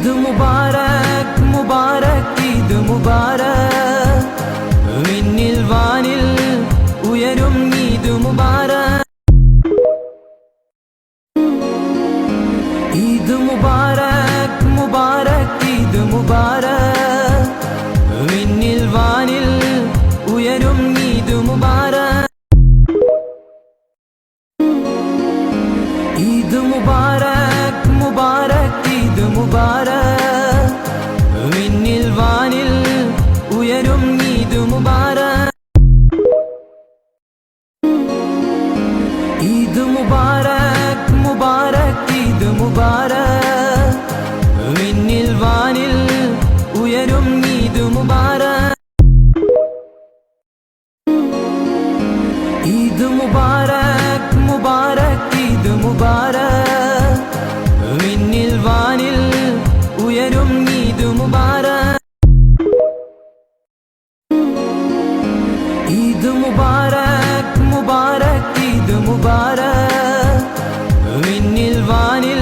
ഈദ് മുബാരക് മുബാരക് ഈദ് മുബാരക് വിണ്ണിൽ വാനിൽ ഉയരും ഈദ് മുബാരക് ഈദ് മുബാരക് മുബാരക് ഈദ് മുബാരക് വിണ്ണിൽ വാനിൽ ഉയരും ഈദ് മുബാരക് ഈദ് മുബാരക് മുബാരക് ഈദ് മുബാരക് വിണ്ണിൽ വാനിൽ ഉയരും ഈദ് മുബാരക് ഈദ് മുബാരക് മുബാരക് ഈദ് മുബാരക് വിണ്ണിൽ വാനിൽ ഉയരും ഈദ് മുബാരക് ഈദ് മുബാരക് മുബാരക് ഈദ് മുബാരക് വിണ്ണിൽ വാനിൽ ഉയരും ഈദ് മുബാരക് ഈദ് മുബാരക് മുബാരക് ഈദ് മുബാരക് വിണ്ണിൽ വാനിൽ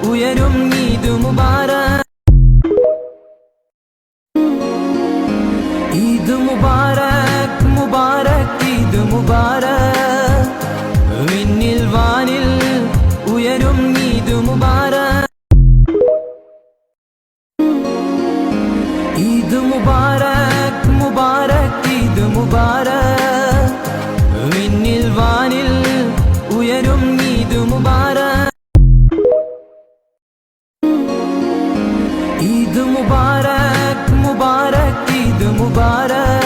ഉയരും ഈദ് മുബാരക് ഈദ് മുബാരക് മുബാരക് ഈദ് മുബാരക് വിണ്ണിൽ വാനിൽ ഉയരും ഈദ് മുബാരക് ഈദ് മുബാരക് മുബാരക് ഈദ് മുബാരക് വിണ്ണിൽ വാനിൽ ഉയരും ഈദ് മുബാരക് ഈദ് മുബാരക് മുബാരക് ഈദ് മുബാരക്